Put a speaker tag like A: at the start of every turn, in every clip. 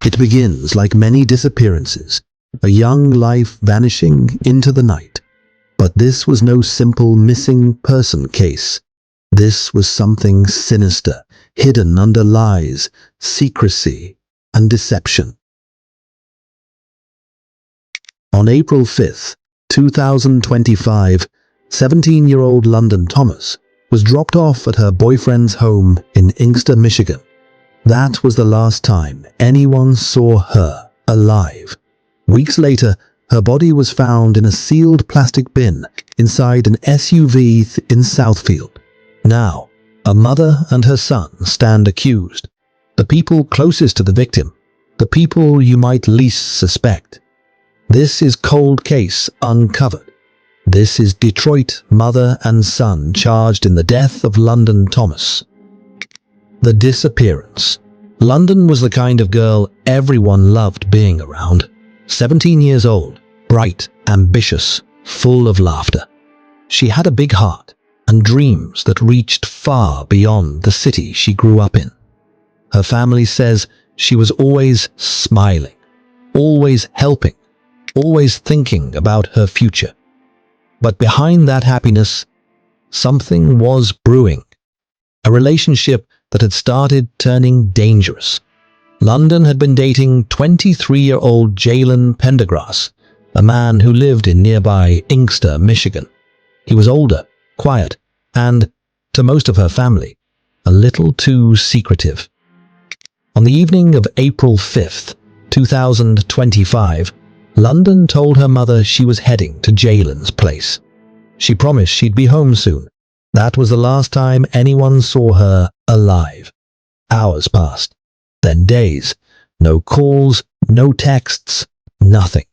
A: It begins like many disappearances, a young life vanishing into the night. But this was no simple missing person case. This was something sinister, hidden under lies, secrecy, and deception. On April 5th, 2025, 17-year-old London Thomas was dropped off at her boyfriend's home in Inkster, Michigan. That was the last time anyone saw her alive. Weeks later, her body was found in a sealed plastic bin inside an SUV in Southfield. Now, a mother and her son stand accused. The people closest to the victim, the people you might least suspect. This is Cold Case Uncovered. This is Detroit mother and son charged in the death of London Thomas. The disappearance. London was the kind of girl everyone loved being around. 17 years old, bright, ambitious, full of laughter. She had a big heart and dreams that reached far beyond the city she grew up in. Her family says she was always smiling, always helping, always thinking about her future. But behind that happiness, something was brewing. A relationship that had started turning dangerous. London had been dating 23-year-old Jalen Pendergrass, a man who lived in nearby Inkster, Michigan. He was older, quiet, and, to most of her family, a little too secretive. On the evening of April 5th, 2025, London told her mother she was heading to Jalen's place. She promised she'd be home soon. That was the last time anyone saw her alive. Hours passed, then days. No calls, no texts, nothing.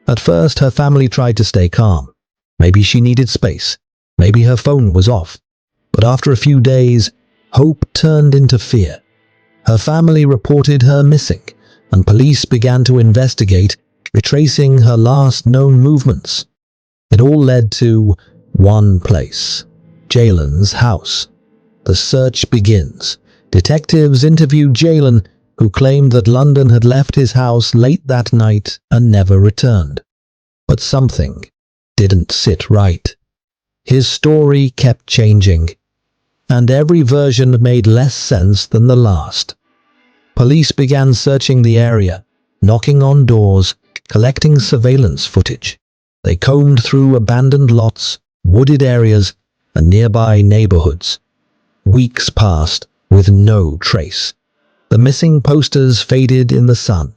A: At first, her family tried to stay calm. Maybe she needed space. Maybe her phone was off. But after a few days, hope turned into fear. Her family reported her missing, and police began to investigate, retracing her last known movements. It all led to one place. Jalen's house. The search begins. Detectives interviewed Jalen, who claimed that London had left his house late that night and never returned. But something didn't sit right. His story kept changing, and every version made less sense than the last. Police began searching the area, knocking on doors, collecting surveillance footage. They combed through abandoned lots, wooded areas, and nearby neighborhoods. Weeks passed with no trace. The missing posters faded in the sun,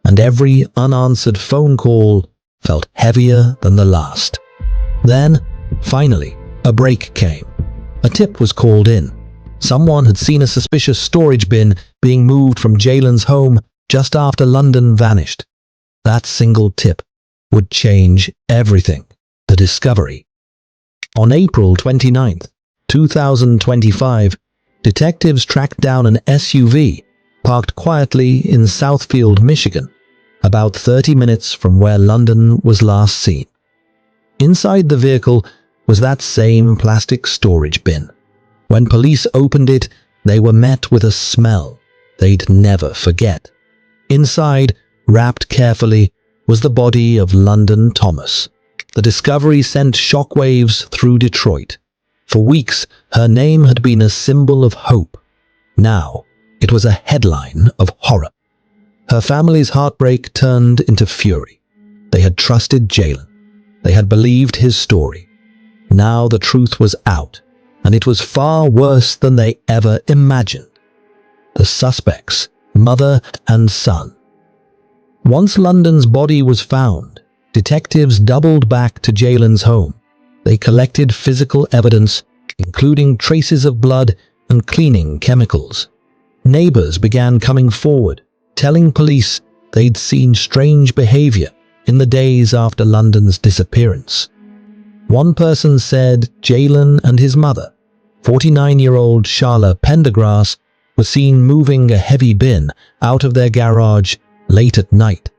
A: and every unanswered phone call felt heavier than the last. Then, finally, a break came. A tip was called in. Someone had seen a suspicious storage bin being moved from Jalen's home just after London vanished. That single tip would change everything. The discovery. On April 29th, 2025, detectives tracked down an SUV parked quietly in Southfield, Michigan, about 30 minutes from where London was last seen. Inside the vehicle was that same plastic storage bin. When police opened it, they were met with a smell they'd never forget. Inside, wrapped carefully, was the body of London Thomas. The discovery sent shockwaves through Detroit. For weeks, her name had been a symbol of hope. Now, it was a headline of horror. Her family's heartbreak turned into fury. They had trusted Jalen. They had believed his story. Now the truth was out, and it was far worse than they ever imagined. The suspects, mother and son. Once London's body was found, detectives doubled back to Jalen's home. They collected physical evidence, including traces of blood and cleaning chemicals. Neighbors began coming forward, telling police they'd seen strange behavior in the days after London's disappearance. One person said Jalen and his mother, 49-year-old Charla Pendergrass, were seen moving a heavy bin out of their garage late at night.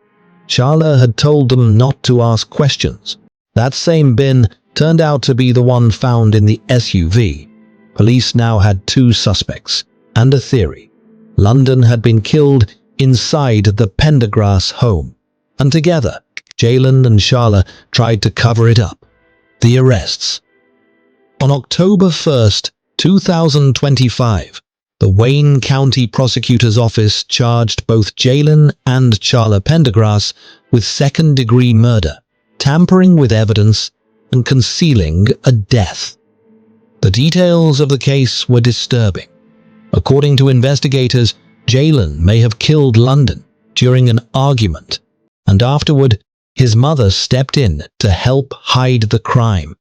A: Charla had told them not to ask questions. That same bin turned out to be the one found in the SUV. Police now had two suspects and a theory. London had been killed inside the Pendergrass home. And together, Jalen and Sharla tried to cover it up. The arrests. On October 1st, 2025, the Wayne County Prosecutor's Office charged both Jalen and Sharla Pendergrass with second-degree murder, tampering with evidence, and concealing a death. The details of the case were disturbing. According to investigators, Jalen may have killed London during an argument, and afterward, his mother stepped in to help hide the crime.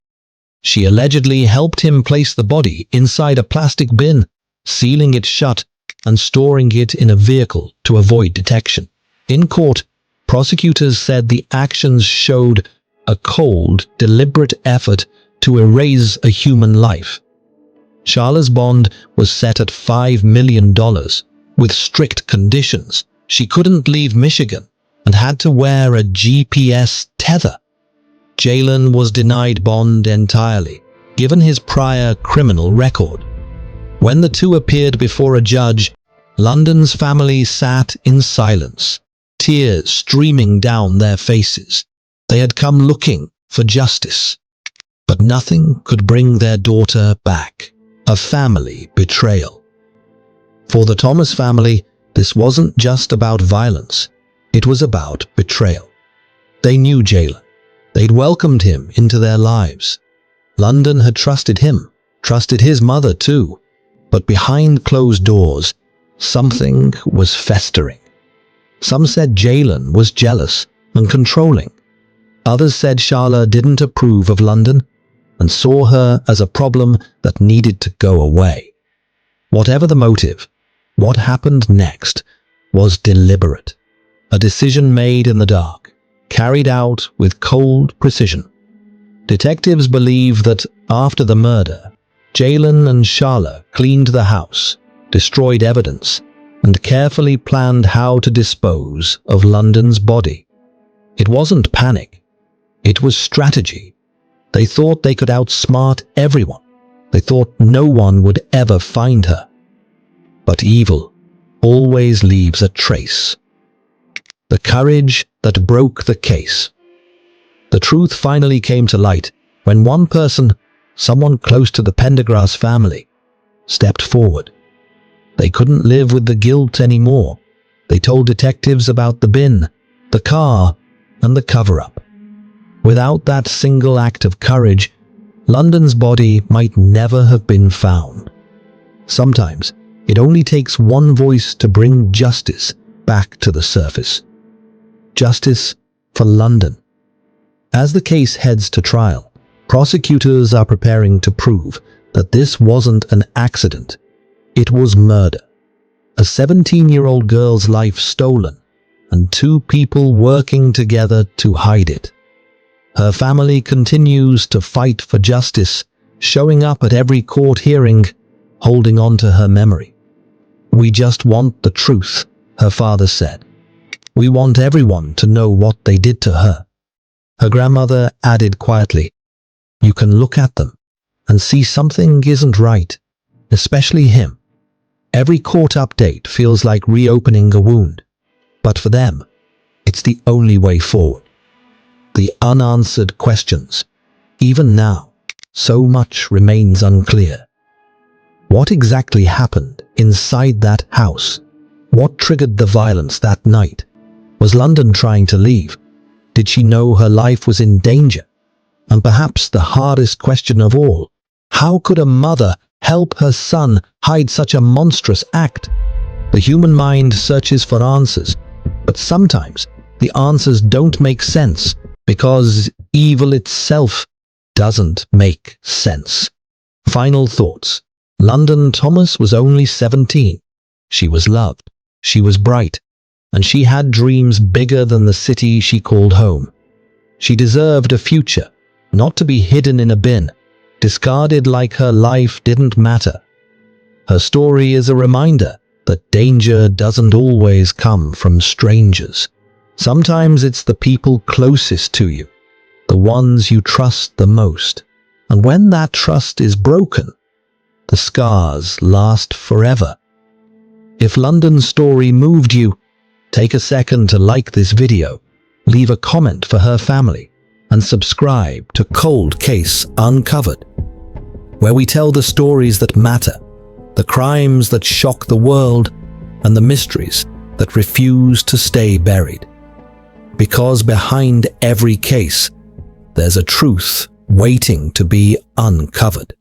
A: She allegedly helped him place the body inside a plastic bin, sealing it shut and storing it in a vehicle to avoid detection. In court, prosecutors said the actions showed a cold, deliberate effort to erase a human life. Sharla's bond was set at $5 million, with strict conditions. She couldn't leave Michigan and had to wear a GPS tether. Jalen was denied bond entirely, given his prior criminal record. When the two appeared before a judge, London's family sat in silence, tears streaming down their faces. They had come looking for justice, but nothing could bring their daughter back. A family betrayal. For the Thomas family, this wasn't just about violence. It was about betrayal. They knew Jalen. They'd welcomed him into their lives. London had trusted him, trusted his mother too. But behind closed doors, something was festering. Some said Jalen was jealous and controlling. Others said Sharla didn't approve of London and saw her as a problem that needed to go away. Whatever the motive, what happened next was deliberate. A decision made in the dark, carried out with cold precision. Detectives believe that after the murder, Jalen and Sharla cleaned the house, destroyed evidence, and carefully planned how to dispose of London's body. It wasn't panic. It was strategy. They thought they could outsmart everyone. They thought no one would ever find her. But evil always leaves a trace. The courage that broke the case. The truth finally came to light when one person, someone close to the Pendergrass family, stepped forward. They couldn't live with the guilt anymore. They told detectives about the bin, the car, and the cover-up. Without that single act of courage, London's body might never have been found. Sometimes, it only takes one voice to bring justice back to the surface. Justice for London. As the case heads to trial, prosecutors are preparing to prove that this wasn't an accident. It was murder. A 17-year-old girl's life stolen, and two people working together to hide it. Her family continues to fight for justice, showing up at every court hearing, holding on to her memory. "We just want the truth," her father said. "We want everyone to know what they did to her." Her grandmother added quietly, "You can look at them and see something isn't right, especially him." Every court update feels like reopening a wound, but for them, it's the only way forward. The unanswered questions. Even now, so much remains unclear. What exactly happened inside that house? What triggered the violence that night? Was London trying to leave? Did she know her life was in danger? And perhaps the hardest question of all, how could a mother help her son hide such a monstrous act? The human mind searches for answers, but sometimes the answers don't make sense because evil itself doesn't make sense. Final thoughts. London Thomas was only 17. She was loved, she was bright, and she had dreams bigger than the city she called home. She deserved a future, not to be hidden in a bin, discarded like her life didn't matter. Her story is a reminder that danger doesn't always come from strangers. Sometimes it's the people closest to you, the ones you trust the most. And when that trust is broken, the scars last forever. If London's story moved you, Take a second to like this video, leave a comment for her family, and subscribe to Cold Case Uncovered, where we tell the stories that matter, the crimes that shock the world, and the mysteries that refuse to stay buried. Because behind every case, there's a truth waiting to be uncovered.